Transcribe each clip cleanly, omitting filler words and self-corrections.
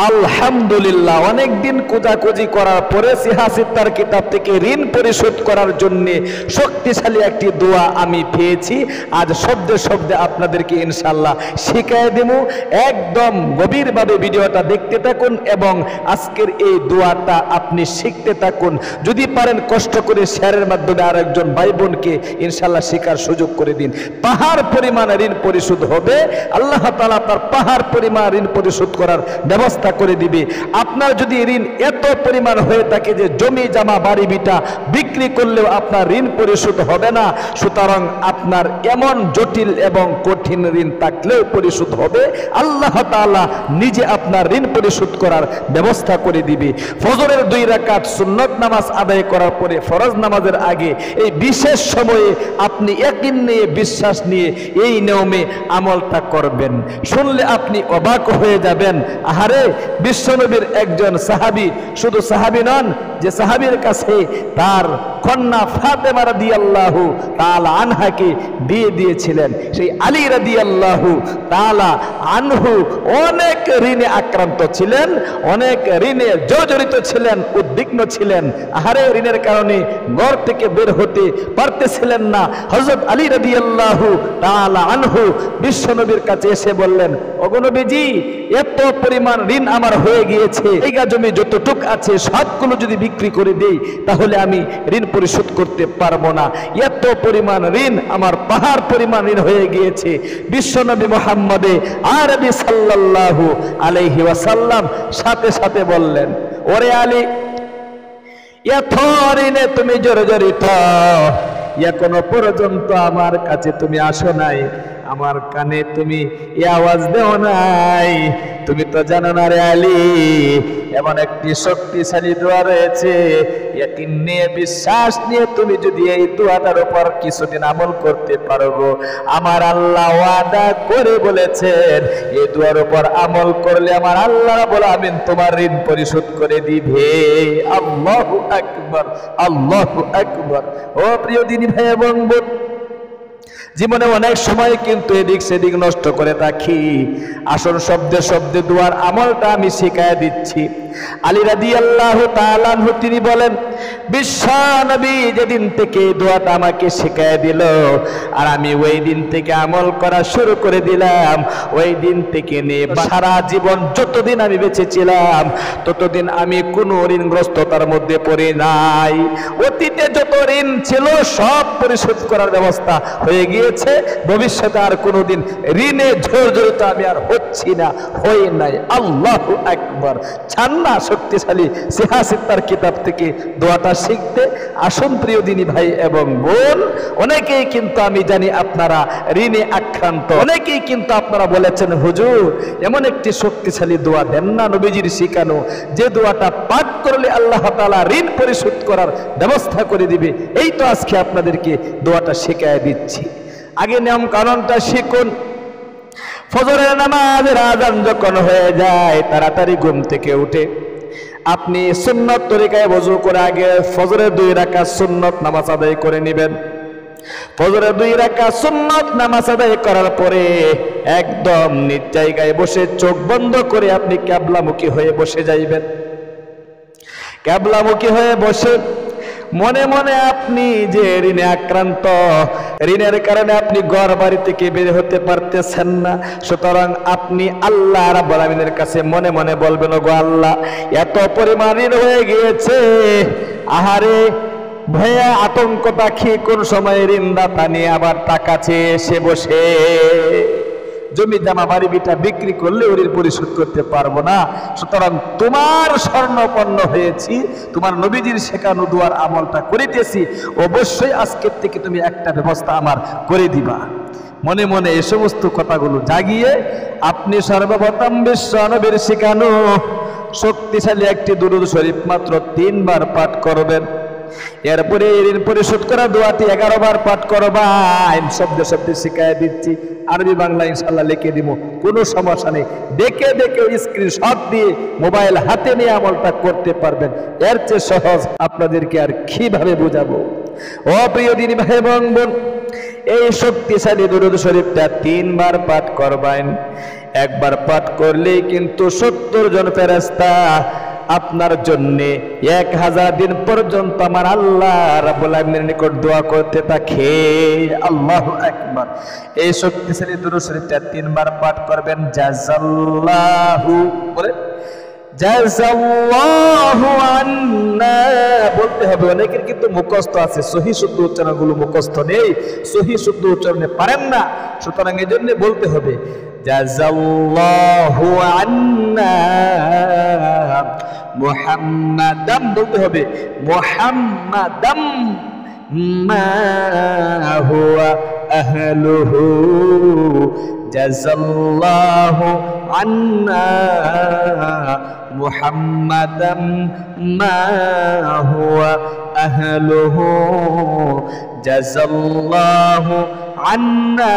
আলহামদুলিল্লাহ, অনেকদিন খোঁজাখুঁজি করার পরে সিহাসিত্তার কিতাব থেকে ঋণ পরিশোধ করার জন্য শক্তিশালী একটি দোয়া আমি পেয়েছি। আজ শব্দে শব্দে আপনাদেরকে ইনশাল্লাহ শিখিয়ে দেব। একদম গভীরভাবে ভিডিওটা দেখতে থাকুন এবং আজকের এই দোয়াটা আপনি শিখতে থাকুন। যদি পারেন কষ্ট করে শেয়ারের মাধ্যমে আর একজন ভাই বোনকে ইনশাল্লাহ শেখার সুযোগ করে দিন। পাহাড় পরিমাণ ঋণ পরিশোধ হবে। আল্লাহ তাআলা আপনার পাহাড় পরিমাণ ঋণ পরিশোধ করার ব্যবস্থা করে দিবে। আপনার যদি ঋণ এত পরিমাণ হয়ে থাকে যে জমি জামা বাড়ি ভিটা বিক্রি করলেও আপনার ঋণ পরিশোধ হবে না, সুতরাং আপনার এমন জটিল এবং কঠিন ঋণ থাকলেও পরিশোধ হবে। আল্লাহ তাআলা নিজে আপনার ঋণ পরিশোধ করার ব্যবস্থা করে দিবে। ফজরের 2 রাকাত সুন্নত নামাজ আদায় করার পরে ফরজ নামাজের আগে এই বিশেষ সময়ে আপনি ইয়াকিন নিয়ে বিশ্বাস নিয়ে এই নিয়মে আমলটা করবেন। শুনলে আপনি অবাক হয়ে যাবেন। আহারে, বিশ্বনবীর একজন সাহাবী, শুধু সাহাবী নন, যে সাহাবীর কাছে তার কন্যা ফাতেমা রাদিয়াল্লাহু তাআলা আনহাকে দিয়ে দিয়েছিলেন, সেই আলী রাদিয়াল্লাহু তাআলা আনহু অনেক ঋণে আক্রান্ত ছিলেন, অনেক ঋণে জর্জরিত ছিলেন, উদ্বিগ্ন ছিলেন। আহারে, ঋণের কারণে ঘর থেকে বের হতে পারতেছিলেন না। হযরত আলী রাদিয়াল্লাহু তাআলা আনহু বিশ্বনবীর কাছে এসে বললেন, ওগো নবীজি, এত পরিমাণ ঋণ আমার হয়ে গিয়েছে, জায়গা জমি যতটুক আছে সবগুলো যদি বিক্রি করে দেই তাহলে আমি ঋণ পরিশোধ করতে পারবো না। এত পরিমাণ ঋণ, আমার পাহাড় পরিমাণ ঋণ হয়ে গিয়েছে। বিশ্বনবী মুহাম্মদে আরবি সাল্লাল্লাহু আলাইহি ওয়াসাল্লাম সাথে সাথে বললেন, ওরে আলী, এত ঋণে তুমি জর্জরিত, এখনো পর্যন্ত আমার কাছে তুমি আসো নাই, আমার কানে তুমি এই আওয়াজ দেও নাই। তুমি তো জানো না রে আলী, এমন একটি শক্তিশালী দোয়া রয়েছে, ইয়াকিন নিয়ে বিশ্বাস নিয়ে তুমি যদি এই দোয়াটার উপর কিছুদিন আমল করতে পারো, আমার আল্লাহ ওয়াদা করে বলেছেন এই দোয়ার উপর আমল করলে আমার আল্লাহ রাব্বুল আমিন তোমার ঋণ পরিশোধ করে দিবে। আল্লাহু আকবার, আল্লাহু আকবার। ও প্রিয় দিনী ভাই এবং বোন, জীবনে অনেক সময় কিন্তু এদিক সেদিক নষ্ট করে থাকি। আসল শব্দে শব্দে দোয়ার আমলটা আমি শিখায় দিচ্ছি। আলী রাদিয়াল্লাহু তাআলা আনহু তিনি বলেন, বিশ্বনবী যেদিন থেকে দোয়াটা আমাকে শিখায় দিল আর আমি ওই দিন থেকে আমল করা শুরু করে দিলাম, ওই দিন থেকে নিয়ে সারা জীবন যতদিন আমি বেঁচে ছিলাম ততদিন আমি কোনো ঋণগ্রস্ততার মধ্যে পড়ি নাই। অতীতে যত ঋণ ছিল সব পরিশোধ করার ব্যবস্থা হয়ে গিয়েছে। ভবিষ্যতে আর কোনোদিন ঋণে জর্জরিত আমি আর হচ্ছি না, হই নাই। আল্লাহু আকবার। ছান্না শক্তিশালী সিহাসিত্তার কিতাব থেকে দোয়াটা শিখতে আসুন প্রিয় দিনী ভাই এবং বোন। অনেকেই কিন্তু আমি জানি আপনারা ঋণে আক্রান্ত, অনেকেই কিন্তু আপনারা বলেছেন, হুজুর এমন একটি শক্তিশালী দোয়া দেন না নবীজির শিখানো, যে দোয়াটা পাঠ করলে আল্লাহ তাআলা ঋণ পরিশোধ করার ব্যবস্থা করে দিবে। এই তো আজকে আপনাদেরকে দোয়াটা শিখায় দিচ্ছি। আগে নিয়ম কানুনটা শিখুন। ফজরের নামাজের আযান যখন হয়ে যায় তাড়াতাড়ি ঘুম থেকে উঠে আপনি সুন্নত তরিকায় ওযু করে আগে ফজরের 2 রাকাত সুন্নত নামাজ আদায় করে নেবেন। ফজরের 2 রাকাত সুন্নত নামাজ আদায় করার পরে একদম নিজ জায়গায় বসে চোখ বন্ধ করে আপনি কিবলামুখী হয়ে বসে যাইবেন। কিবলামুখী হয়ে বসে মনে মনে আপনি যে ঋণে আক্রান্ত, ঋণের কারণে আপনি ঘর বাড়ি থেকে বের হতে পারতেছেন না, সুতরাং আপনি আল্লাহ রাব্বুল আমিনের কাছে মনে মনে বলবেন, ওগো আল্লাহ, এত পরিমাণ ঋণ হয়ে গিয়েছে, আহারে ভয়ে আতঙ্ক পাখি কোন সময় ঋণদাতা নিয়ে আবার টাকা চেয়ে এসে বসে, জমি জামা বাড়ি ভিটা বিক্রি করলে ঋণ পরিশোধ করতে পারবো না। সুতরাং তোমার স্বর্ণপন্ন হয়েছি, তোমার নবীজির শেখানো দোয়ার আমলটা করিতেছি, অবশ্যই আজকের থেকে তুমি একটা ব্যবস্থা আমার করে দিবা। মনে মনে এই সমস্ত কথাগুলো জাগিয়ে আপনি সর্বপ্রথম বিশ্বনবীর শেখানো শক্তিশালী একটি দুরূদ শরীফ মাত্র 3 বার পাঠ করবেন। এরপরে ঋণ পরিশোধ করা দোয়াটি 11 বার পাঠ করবেন। শব্দে শব্দে শিখায় দিচ্ছি, আরবি বাংলা ইনশাআল্লাহ লিখে দিব, কোনো সমস্যা নেই। দেখে দেখে স্ক্রিনশট দিয়ে মোবাইল হাতে নিয়ে আমলটা করতে পারবেন। এর চেয়ে সহজ আপনাদেরকে আর কিভাবে বোঝাবো। ও প্রিয় দিনী ভাই এবং বোন, এই শক্তিশালী দুরূদ শরীফটা 3 বার পাঠ করবেন। একবার পাঠ করলেই কিন্তু 70 জন ফেরেশতা আপনার জন্য 1000 দিন পর্যন্ত আমার আল্লাহ রাব্বুল আলামিনের নিকট দোয়া করতে থাকে। আল্লাহু আকবার। এই শক্তিশালী দুরূদ শরীফটা 3 বার পাঠ করবেন। জাযাল্লাহু বলে জাযাল্লাহু আন্না বলতে হবে। অনেকের কিন্তু মুখস্থ আছে, সহি শুদ্ধ উচ্চারণগুলো মুখস্থ নেই, সহি শুদ্ধ উচ্চারণে পারেন না, সুতরাং এই জন্য বলতে হবে জাযাল্লাহু আন্না মুহাম্মাদাম বলতে হবে মুহাম্মাদাম মা হুয়া আহলুহু জাযাল্লাহু আন্না মুহাম্মাদাম মা হুয়া আহলুহু জাযাল্লাহু আন্না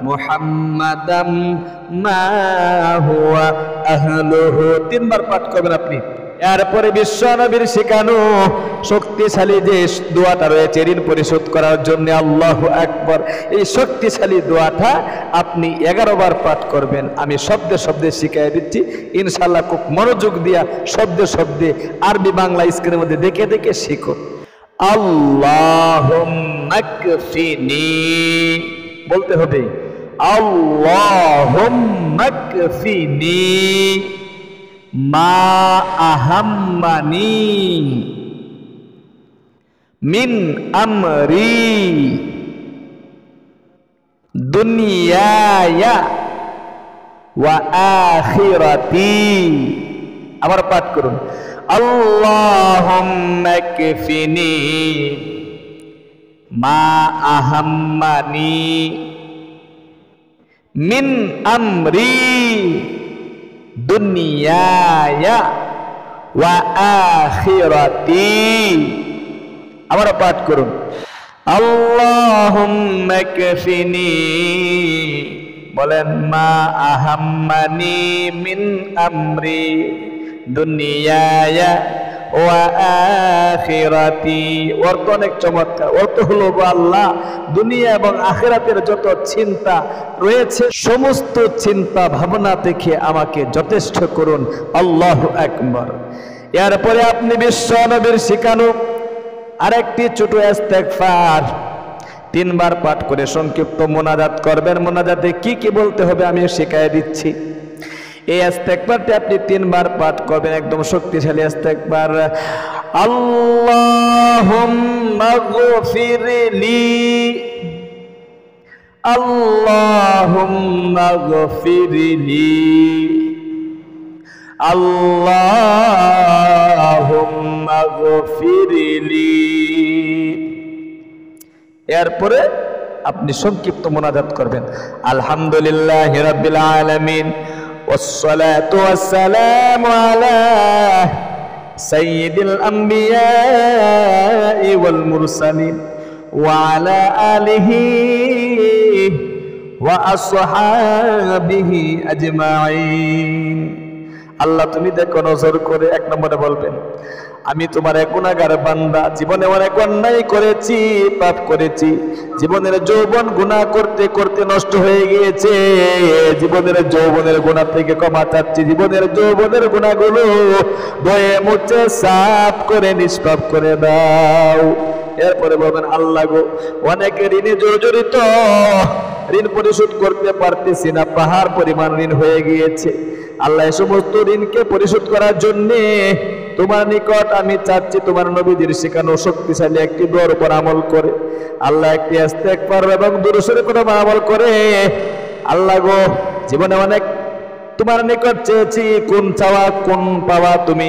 মুহাম্মাদাম মা হুয়া আহলুহু। 3 বার পাঠ করবেন আপনি। এরপরে বিশ্ব নবীর শেখানো শক্তিশালী যে দোয়াটা রয়েছে ঋণ পরিশোধ করার জন্য, আল্লাহু আকবার, এই শক্তিশালী দোয়াটা আপনি 11 বার পাঠ করবেন। আমি শব্দে শব্দে শিখিয়ে দিচ্ছি, ইনশাআল্লাহ খুব মনোযোগ দিয়া শব্দে শব্দে আরবি বাংলা স্ক্রিনের মধ্যে দেখে দেখে শিখো। আল্লাহুম্মা কফিনি বলতে হবে আল্লাহুম্মা কফিনি মা আহাম্মানি মিন আমরি দুনিয়ায়া ওয়া আখিরাতি। আবার পাঠ করুন আল্লাহুম্মা কফিনি মা আহাম্মানি মিন আমরি দুনিয়ায়া ওয়া আখিরাতি। আবার পাঠ করুন আল্লাহুম্মা কফিনি বলেন মা আহাম্মানি মিন আমরি দুনিয়ায়া ওয়া আখিরাতি। অর্থ অনেক চমৎকার। অর্থ হলো আল্লাহ দুনিয়া এবং আখিরাতের যত চিন্তা রয়েছে সমস্ত চিন্তা ভাবনা থেকে আমাকে যথেষ্ট করুন। আল্লাহু আকবার। এরপরে আপনি বিশ্ব নবীর শিখানো আরেকটি ছোট ইস্তেগফার 3 বার পাঠ করে সংক্ষিপ্ত মোনাজাত করবেন। মোনাজাতে কি কি বলতে হবে আমি শিখিয়ে দিচ্ছি। এই ইস্তেগফারটি আপনি 3 বার পাঠ করবেন, একদম শক্তিশালী ইস্তেগফার। আল্লাহুম্মা গফিরলি আল্লাহুম্মা গফিরলি আল্লাহুম্মা গফিরলি। এরপরে আপনি সংক্ষিপ্ত মোনাজাত করবেন আলহামদুলিল্লাহি রাব্বিল আলামিন والصلاة والسلام على سيد الأنبياء والمرسلين وعلى آله وأصحابه أجمعين। আল্লাহ তুমি দেখো নজর করে 1 নম্বরে বলবেন আমি তোমার এক গুনাহগার বান্দা, জীবনে অনেক অন্যায় করেছি, পাপ করেছি, জীবনের যৌবন গুনাহ করতে করতে নষ্ট হয়ে গিয়েছে। জীবনের যৌবনের গুনাহ থেকে ক্ষমা চাচ্ছি। জীবনের যৌবনের গুনাহগুলো ধুয়ে মুছে সাফ করে নিষ্পাপ করে দাও। এরপরে বলবেন আল্লাহ গো অনেক ঋণে জর্জরিত, ঋণ পরিশোধ করতে পারতেছি না, পাহাড় পরিমাণ ঋণ হয়ে গিয়েছে। আল্লাহ এই সমস্ত ঋণকে পরিশোধ করার জন্যে তোমার নিকট আমি চাচ্ছি তোমার নবীদের শেখানো শক্তিশালী একটি দোয়ার উপর আমল করে, আল্লাহ একটি ইস্তেগফার এবং দুরূদ শরীফের উপর আমল করে। আল্লাহ গো জীবনে অনেক তোমার নিকট চেয়েছি, কোন চাওয়া কোন পাওয়া তুমি।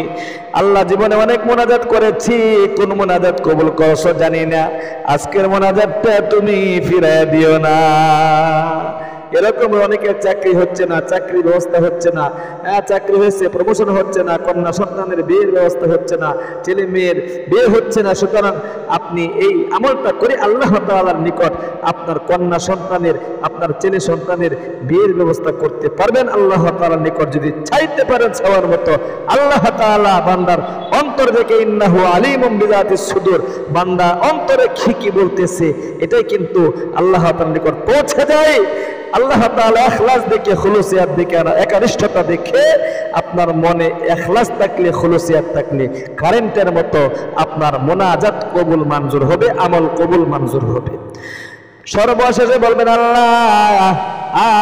আল্লাহ জীবনে অনেক মোনাজাত করেছি, কোন মোনাজাত কবুল করছো জানি না, আজকের মোনাজাতটা তুমি ফিরায় দিও না। এরকম অনেকের চাকরি হচ্ছে না, চাকরি ব্যবস্থা হচ্ছে না, চাকরি হয়েছে প্রমোশন হচ্ছে না, কন্যা সন্তানের বিয়ের ব্যবস্থা হচ্ছে না, ছেলে মেয়ের বিয়ে হচ্ছে না। সুতরাং আপনি এই আমলটা করে আল্লাহ তাআলার নিকট আপনার কন্যা সন্তানের, আপনার ছেলে সন্তানের বিয়ের ব্যবস্থা করতে পারবেন। আল্লাহ তাআলার নিকট যদি চাইতে পারেন চাওয়ার মতো, আল্লাহ তাআলা বান্দার অন্তর থেকে ইন্নাহু আলিমুম বিযাতিস সুদূর, বান্দা অন্তরে কি বলতেছে এটাই কিন্তু আল্লাহ তাআলার নিকট পৌঁছে যায়। আল্লাহ তাআলা ইখলাস দেখে, খুলুসিয়াত দেখে, একনিষ্ঠতা দেখে, আপনার মনে ইখলাস থাকলে, খুলুসিয়াত থাকলে কারেন্টের মতো আপনার মুনাজাত কবুল মঞ্জুর হবে, আমল কবুল মঞ্জুর হবে। সর্বশেষে বলবেন আল্লাহ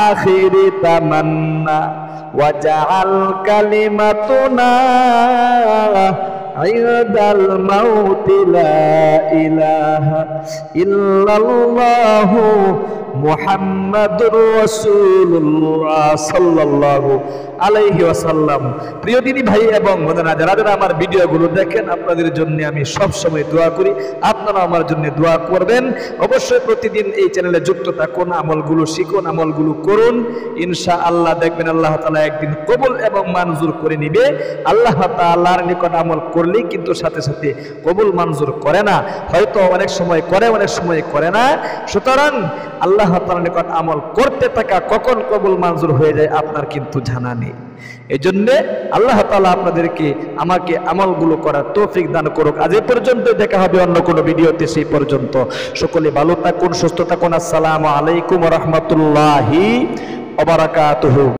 আখিরি তামান্না ওয়াজআল কালিমাতুনা ইনদাল মাউতি লা ইলাহা ইল্লাল্লাহু মুহাম্মাদুর রাসূলুল্লাহ সাল্লাল্লাহু আলাইহি ওয়াসাল্লাম। প্রিয় দিনী ভাই এবং বোনেরা, যারা যারা আমার ভিডিওগুলো দেখেন, আপনাদের জন্য আমি সব সময় দোয়া করি, আপনারা আমার জন্য দোয়া করবেন। অবশ্যই প্রতিদিন এই চ্যানেলে যুক্ত থাকুন, আমলগুলো শিখুন, আমলগুলো করুন। ইনশাআল্লাহ দেখবেন আল্লাহ তাআলা একদিন কবুল এবং মঞ্জুর করে নিবে। আল্লাহ তাআলার নিকট আমল করলেই কিন্তু সাথে সাথে কবুল মঞ্জুর করে না, হয়তো অনেক সময় করে, অনেক সময় করে না। সুতরাং আল্লাহ তাআলার নিকট আমল করতে থাকা কখন কবুল মঞ্জুর হয়ে যায় আপনার কিন্তু জানা নেই। এই জন্য আল্লাহ তাআলা আপনাদেরকে, আমাকে আমলগুলো করার তৌফিক দান করুক। আজ এই পর্যন্ত, দেখা হবে অন্য কোনো ভিডিওতে। সেই পর্যন্ত সকলে ভালো থাকুন, সুস্থ থাকুন। আসসালামু আলাইকুম ওয়া রাহমাতুল্লাহি ওয়া বারাকাতুহু।